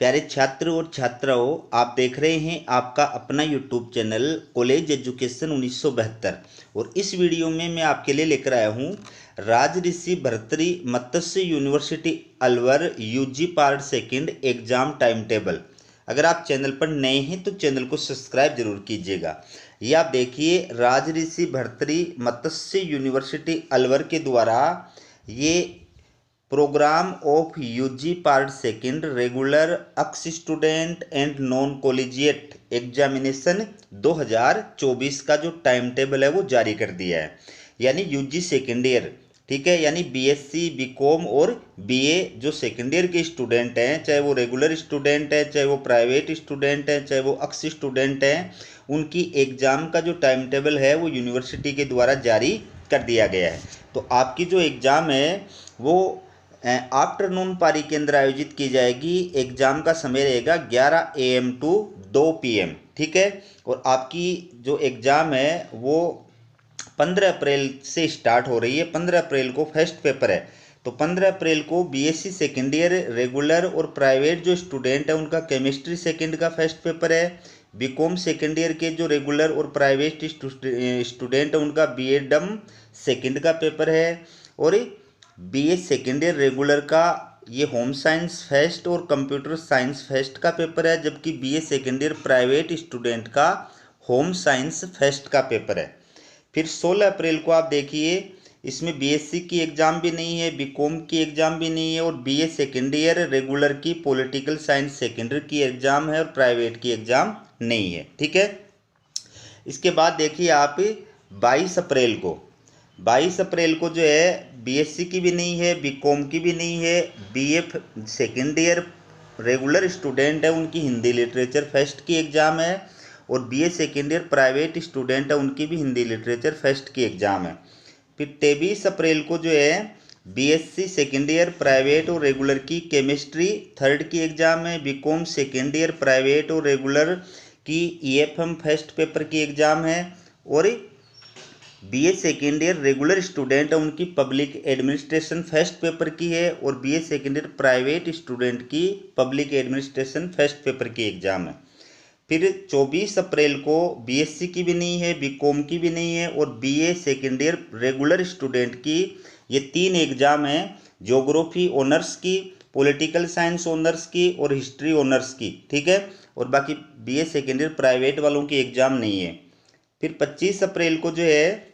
प्यारे छात्र और छात्राओं, आप देख रहे हैं आपका अपना यूट्यूब चैनल कॉलेज एजुकेशन 1972। और इस वीडियो में मैं आपके लिए लेकर आया हूँ Rajrishi Bhartri Matsya university Alwar UG part second exam time table. अगर आप चैनल पर नए हैं तो चैनल को सब्सक्राइब जरूर कीजिएगा। ये आप देखिए, राजऋषि भर्तृ मत्स्य यूनिवर्सिटी अलवर के द्वारा ये programme of UG part second regular ex student and non collegiate examination 2024 का जो टाइम टेबल है वो जारी कर दिया है। यानी यूजी सेकेंड ईयर, ठीक है, यानी बीएससी बीकॉम और बीए जो सेकेंड ईयर के स्टूडेंट हैं, चाहे वो रेगुलर स्टूडेंट हैं, चाहे वो प्राइवेट स्टूडेंट हैं, चाहे वो एक्स स्टूडेंट हैं, उनकी एग्ज़ाम का जो टाइम टेबल है वो यूनिवर्सिटी के द्वारा जारी कर दिया गया है। तो आपकी जो एग्ज़ाम है वो आफ्टरनून पारी के अंदर आयोजित की जाएगी। एग्जाम का समय रहेगा 11 AM टू 2 PM, ठीक है। और आपकी जो एग्ज़ाम है वो 15 अप्रैल से स्टार्ट हो रही है। 15 अप्रैल को फर्स्ट पेपर है। तो 15 अप्रैल को बीएससी सेकेंड ईयर रेगुलर और प्राइवेट जो स्टूडेंट है उनका केमिस्ट्री सेकेंड का फर्स्ट पेपर है। बीकॉम सेकेंड ईयर के जो रेगुलर और प्राइवेट स्टूडेंट है उनका बीएडम सेकेंड का पेपर है। और बीए सेकेंड ईयर रेगुलर का ये होम साइंस फर्स्ट और कंप्यूटर साइंस फर्स्ट का पेपर है, जबकि BA second year private student का होम साइंस फर्स्ट का पेपर है। फिर 16 अप्रैल को आप देखिए, इसमें बीएससी की एग्ज़ाम भी नहीं है, बीकॉम की एग्ज़ाम भी नहीं है, और बीए सेकेंड ईयर रेगुलर की पॉलिटिकल साइंस सेकेंड ईयर की एग्ज़ाम है और प्राइवेट की एग्ज़ाम नहीं है, ठीक है। इसके बाद देखिए आप 22 अप्रैल को 22 अप्रैल को जो है बीएससी की भी नहीं है, बीकॉम की भी नहीं है, BA second year regular student है उनकी हिंदी लिटरेचर फर्स्ट की एग्ज़ाम है, और BA second year private student है उनकी भी हिंदी लिटरेचर फर्स्ट की एग्ज़ाम है। फिर 23 अप्रैल को जो है बीएससी सेकेंड ईयर प्राइवेट और रेगुलर की केमिस्ट्री थर्ड की एग्ज़ाम है, बीकॉम सेकेंड ईयर प्राइवेट और रेगुलर की ईएफएम फर्स्ट पेपर की एग्ज़ाम है, और BA second year regular student है उनकी पब्लिक एडमिनिस्ट्रेशन फर्स्ट पेपर की है, और BA second year private student की पब्लिक एडमिनिस्ट्रेशन फर्स्ट पेपर की एग्ज़ाम है। फिर 24 अप्रैल को बीएससी की भी नहीं है, बीकॉम की भी नहीं है, और BA second year regular student की ये 3 एग्ज़ाम हैं, ज्योग्राफी ऑनर्स की, पॉलिटिकल साइंस ऑनर्स की और हिस्ट्री ऑनर्स की, ठीक है। और बाकी बीए सेकेंड ईयर प्राइवेट वालों की एग्ज़ाम नहीं है। फिर 25 अप्रैल को जो है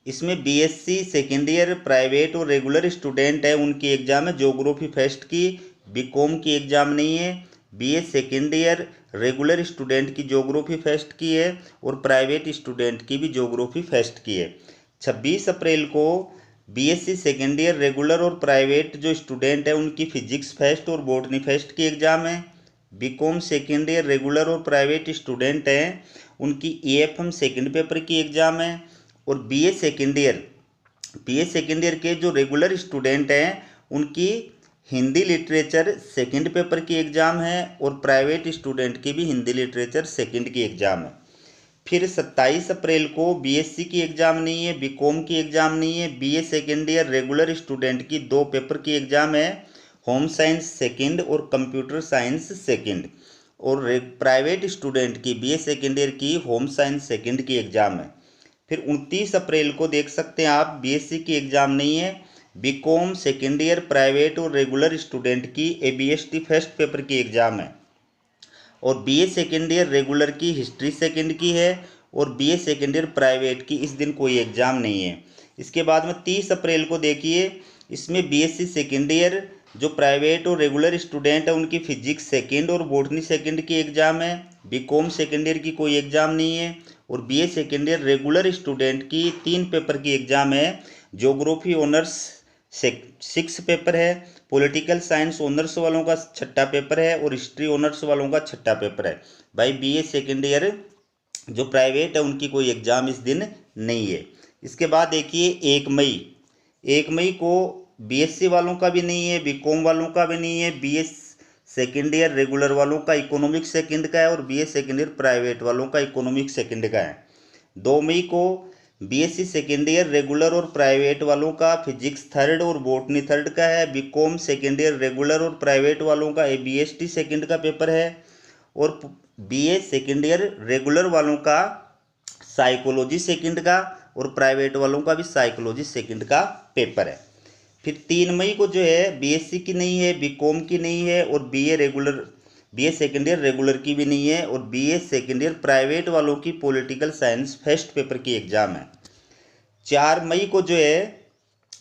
इसमें बीएससी सेकेंड ईयर प्राइवेट और रेगुलर स्टूडेंट है उनकी एग्ज़ाम है ज्योग्राफी फर्स्ट की, बीकॉम की एग्ज़ाम नहीं है, BA second year regular student की ज्योग्राफी फर्स्ट की है, और प्राइवेट स्टूडेंट की भी ज्योग्राफी फर्स्ट की है। 26 अप्रैल को बीएससी सेकेंड ईयर रेगुलर और प्राइवेट जो स्टूडेंट है उनकी फिजिक्स फर्स्ट और बॉटनी फर्स्ट की एग्ज़ाम है। बीकॉम सेकेंड ईयर रेगुलर और प्राइवेट स्टूडेंट हैं उनकी ईएफएम सेकेंड पेपर की एग्ज़ाम है, और बीए सेकेंड ईयर के जो रेगुलर स्टूडेंट हैं उनकी हिंदी लिटरेचर सेकंड पेपर की एग्ज़ाम है, और प्राइवेट स्टूडेंट की भी हिंदी लिटरेचर सेकंड की एग्ज़ाम है। फिर 27 अप्रैल को बीएससी की एग्ज़ाम नहीं है, बीकॉम की एग्ज़ाम नहीं है, BA second year regular student की 2 पेपर की एग्ज़ाम है, होम साइंस सेकंड और कंप्यूटर साइंस सेकंड, और प्राइवेट स्टूडेंट की बीए सेकेंड ईयर की होम साइंस सेकंड की एग्ज़ाम है। फिर 29 अप्रैल को देख सकते हैं आप, बीएससी की एग्ज़ाम नहीं है, बीकॉम सेकेंड ईयर प्राइवेट और रेगुलर स्टूडेंट की एबीएसटी फर्स्ट पेपर की एग्ज़ाम है, और बीए सेकेंड ईयर रेगुलर की हिस्ट्री सेकेंड की है, और बीए सेकेंड ईयर प्राइवेट की इस दिन कोई एग्ज़ाम नहीं है। इसके बाद में 30 अप्रैल को देखिए, इसमें बीएससी सेकेंड ईयर जो प्राइवेट और रेगुलर स्टूडेंट है उनकी फिजिक्स सेकेंड और बॉटनी सेकेंड की एग्ज़ाम है, बीकॉम सेकेंड ईयर की कोई एग्ज़ाम नहीं है, और BA second year regular student की 3 पेपर की एग्ज़ाम है। ज्योग्राफी ऑनर्स 6 पेपर है, पॉलिटिकल साइंस ऑनर्स वालों का 6ठा पेपर है, और हिस्ट्री ऑनर्स वालों का 6ठा पेपर है। भाई बीए सेकेंड ईयर जो प्राइवेट है उनकी कोई एग्ज़ाम इस दिन नहीं है। इसके बाद देखिए 1 मई को बीएससी वालों का भी नहीं है, बीकॉम वालों का भी नहीं है, बीएस सेकेंड ईयर रेगुलर वालों का इकोनॉमिक्स सेकंड का है, और बीए सेकेंड ईयर प्राइवेट वालों का इकोनॉमिक्स सेकंड का है। 2 मई को बीएससी सेकेंड ईयर रेगुलर और प्राइवेट वालों का फिजिक्स थर्ड और बॉटनी थर्ड का है। बीकॉम सेकेंड ईयर रेगुलर और प्राइवेट वालों का बीएसटी सेकेंड का पेपर है। और बीए सेकेंड ईयर रेगुलर वालों का साइकोलॉजी सेकेंड का और प्राइवेट वालों का भी साइकोलॉजी सेकेंड का पेपर है। फिर 3 मई को जो है बीएससी की नहीं है, बीकॉम की नहीं है और बीए सेकेंड ईयर रेगुलर की भी नहीं है और बीए सेकेंड ईयर प्राइवेट वालों की पॉलिटिकल साइंस फर्स्ट पेपर की एग्ज़ाम है। 4 मई को जो है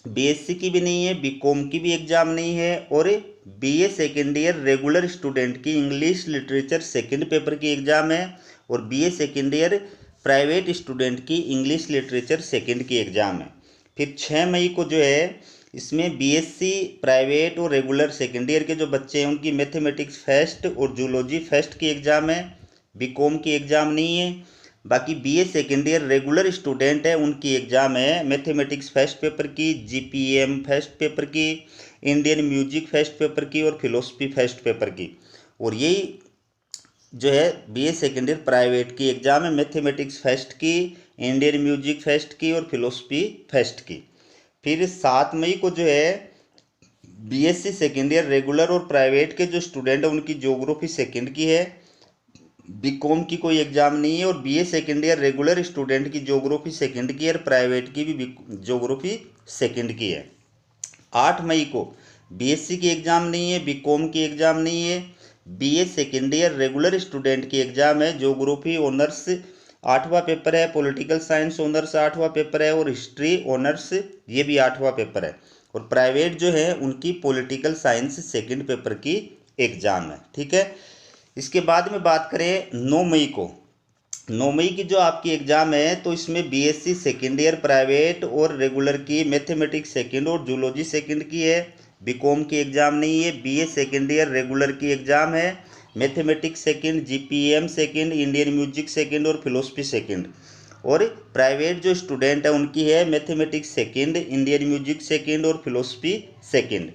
बीएससी की भी नहीं है, बीकॉम की भी एग्ज़ाम नहीं है और BA second year regular student की इंग्लिश लिटरेचर सेकेंड पेपर की एग्ज़ाम है और BA second year private student की इंग्लिश लिटरेचर सेकेंड की एग्ज़ाम है। फिर 6 मई को जो है इसमें बीएससी प्राइवेट और रेगुलर सेकेंड ईयर के जो बच्चे हैं उनकी मैथमेटिक्स फर्स्ट और जूलॉजी फर्स्ट की एग्ज़ाम है, बीकॉम की एग्ज़ाम नहीं है। बाकी BA second year regular student है उनकी एग्ज़ाम है मैथमेटिक्स फर्स्ट पेपर की, जीपीएम फर्स्ट पेपर की, इंडियन म्यूजिक फर्स्ट पेपर की और फिलोसफी फर्स्ट पेपर की। और यही जो है बीए सेकेंड ईयर प्राइवेट की एग्ज़ाम है मैथमेटिक्स फर्स्ट की, इंडियन म्यूजिक फर्स्ट की और फिलोसफी फर्स्ट की। फिर 7 मई को जो है बीएससी सेकेंड ईयर रेगुलर और प्राइवेट के जो स्टूडेंट हैं उनकी ज्योग्राफी सेकेंड की है, बीकॉम की कोई एग्ज़ाम नहीं है और BA second year regular student की ज्योग्राफी सेकेंड की और प्राइवेट की भी ज्योग्राफी सेकेंड की है। 8 मई को बीएससी की एग्ज़ाम नहीं है, बीकॉम की एग्ज़ाम नहीं है, BA second year regular student की एग्ज़ाम है। ज्योग्राफी ऑनर्स 8वां पेपर है, पॉलिटिकल साइंस ऑनर्स 8वां पेपर है और हिस्ट्री ऑनर्स ये भी 8वां पेपर है। और प्राइवेट जो है उनकी पॉलिटिकल साइंस सेकेंड पेपर की एग्ज़ाम है। ठीक है, इसके बाद में बात करें 9 मई को, 9 मई की जो आपकी एग्ज़ाम है तो इसमें बीएससी सेकेंड ईयर प्राइवेट और रेगुलर की मैथमेटिक्स सेकेंड और जूलॉजी सेकेंड की है, बीकॉम की एग्ज़ाम नहीं है। बीए सेकेंड ईयर रेगुलर की एग्ज़ाम है mathematics second, GPM second, Indian music second और फिलोसफी सेकेंड। और प्राइवेट जो स्टूडेंट है उनकी है mathematics second, Indian music second और फिलोसफी सेकेंड।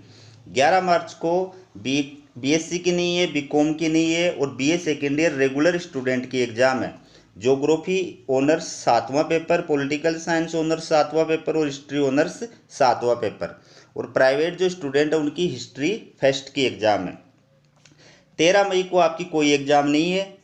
11 मार्च को बीएससी की नहीं है, बीकॉम की नहीं है और BA second year regular student की एग्ज़ाम है। ज्योग्राफी ऑनर्स 7वां पेपर, पॉलिटिकल साइंस ऑनर्स 7वां पेपर और हिस्ट्री ऑनर्स 7वां पेपर। और प्राइवेट जो स्टूडेंट है उनकी हिस्ट्री फर्स्ट की एग्ज़ाम है। 13 मई को आपकी कोई एग्ज़ाम नहीं है।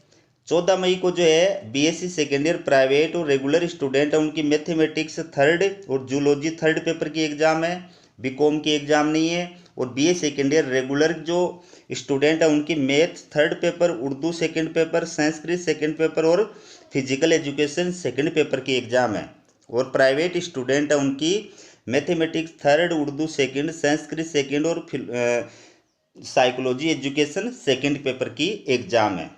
14 मई को जो है बीएससी सेकेंड ईयर प्राइवेट और रेगुलर स्टूडेंट है उनकी मैथमेटिक्स थर्ड और जूलॉजी थर्ड पेपर की एग्ज़ाम है, बीकॉम की एग्ज़ाम नहीं है। और बीए सेकेंड ईयर रेगुलर जो स्टूडेंट है उनकी math third paper, Urdu second paper, Sanskrit second paper और फिजिकल एजुकेशन सेकेंड पेपर की एग्ज़ाम है। और प्राइवेट स्टूडेंट है उनकी mathematics third, Urdu second, Sanskrit second और साइकोलॉजी एजुकेशन सेकेंड पेपर की एग्ज़ाम है।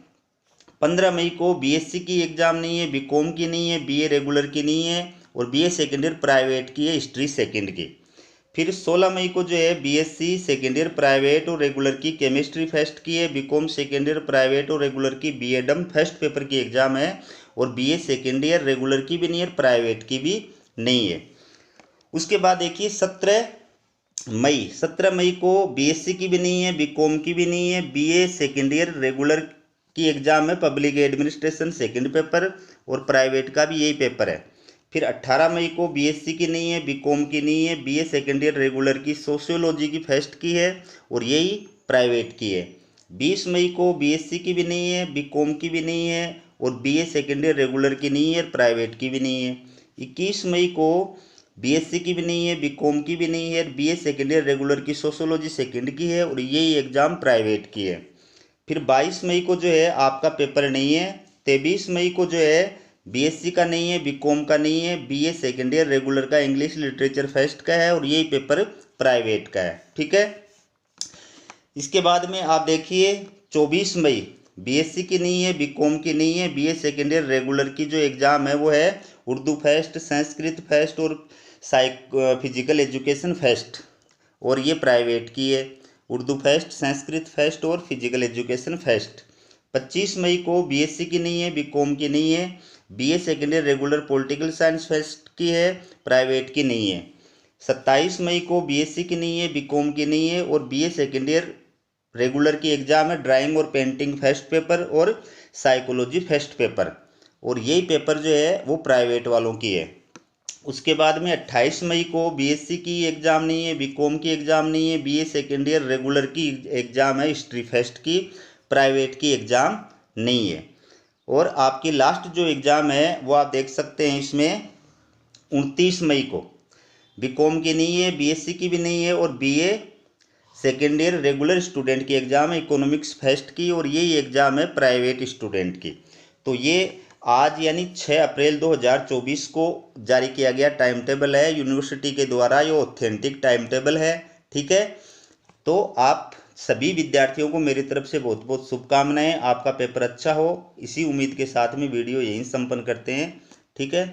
15 मई को बीएससी की एग्ज़ाम नहीं है, बीकॉम की नहीं है, बीए रेगुलर की नहीं है और बीए सेकेंड ईयर प्राइवेट की है हिस्ट्री सेकेंड की। फिर 16 मई को जो है बीएससी सेकेंड ईयर प्राइवेट और रेगुलर की केमिस्ट्री फर्स्ट की है, बीकॉम सेकेंड ईयर प्राइवेट और रेगुलर की बीएडम फर्स्ट पेपर की एग्ज़ाम है और बीए सेकेंड ईयर रेगुलर की भी नहीं है, प्राइवेट की भी नहीं है। उसके बाद देखिए 17 मई को बीएससी की भी नहीं है, बीकॉम की भी नहीं है, बीए सेकेंड ईयर रेगुलर की एग्ज़ाम है पब्लिक एडमिनिस्ट्रेशन सेकेंड पेपर और प्राइवेट का भी यही पेपर है। फिर 18 मई को बीएससी की नहीं है, बीकॉम की नहीं है, बीए सेकेंड ईयर रेगुलर की सोशियोलॉजी की फर्स्ट की है और यही प्राइवेट की है। 20 मई को बीएससी की भी नहीं है, बीकॉम की भी नहीं है और बीए सेकेंड ईयर रेगुलर की नहीं है, प्राइवेट की भी नहीं है। 21 मई को बीएससी की भी नहीं है, बीकॉम की भी नहीं है, बीए सेकेंड ईयर रेगुलर की सोशियोलॉजी सेकेंड की है और यही एग्ज़ाम प्राइवेट की है। फिर 22 मई को जो है आपका पेपर नहीं है। 23 मई को जो है बीएससी का नहीं है, बीकॉम का नहीं है, बीए सेकेंड ईयर रेगुलर का इंग्लिश लिटरेचर फर्स्ट का है और यही पेपर प्राइवेट का है। ठीक है, इसके बाद में आप देखिए 24 मई बीएससी की नहीं है, बीकॉम की नहीं है, बीए सेकेंड ईयर रेगुलर की जो एग्ज़ाम है वो है उर्दू फर्स्ट, संस्कृत फर्स्ट और फिजिकल एजुकेशन फर्स्ट और ये प्राइवेट की है। उर्दू फर्स्ट, संस्कृत फर्स्ट और फिजिकल एजुकेशन फर्स्ट। 25 मई को बीएससी की नहीं है, बीकॉम की नहीं है, BA second year regular political science first की है, प्राइवेट की नहीं है। 27 मई को बीएससी की नहीं है, बीकॉम की नहीं है और बीए सेकेंड ईयर रेगुलर की एग्ज़ाम है ड्राइंग और पेंटिंग फर्स्ट पेपर और साइकोलॉजी फर्स्ट पेपर और यही पेपर जो है वो प्राइवेट वालों की है। उसके बाद में 28 मई को बीएससी की एग्ज़ाम नहीं है, बीकॉम की एग्ज़ाम नहीं है, बीए सेकेंड ईयर रेगुलर की एग्ज़ाम है, हिस्ट्री फेस्ट की प्राइवेट की एग्ज़ाम नहीं है। और आपकी लास्ट जो एग्ज़ाम है वो आप देख सकते हैं इसमें 29 मई को, बीकॉम की नहीं है, बीएससी की भी नहीं है, और BA second year regular student की एग्ज़ाम है इकोनॉमिक्स फेस्ट की, और ये एग्ज़ाम है प्राइवेट स्टूडेंट की। तो ये आज यानी 6 अप्रैल 2024 को जारी किया गया टाइम टेबल है यूनिवर्सिटी के द्वारा, ये ऑथेंटिक टाइम टेबल है। ठीक है, तो आप सभी विद्यार्थियों को मेरी तरफ से बहुत बहुत शुभकामनाएं, आपका पेपर अच्छा हो। इसी उम्मीद के साथ में वीडियो यहीं संपन्न करते हैं। ठीक है।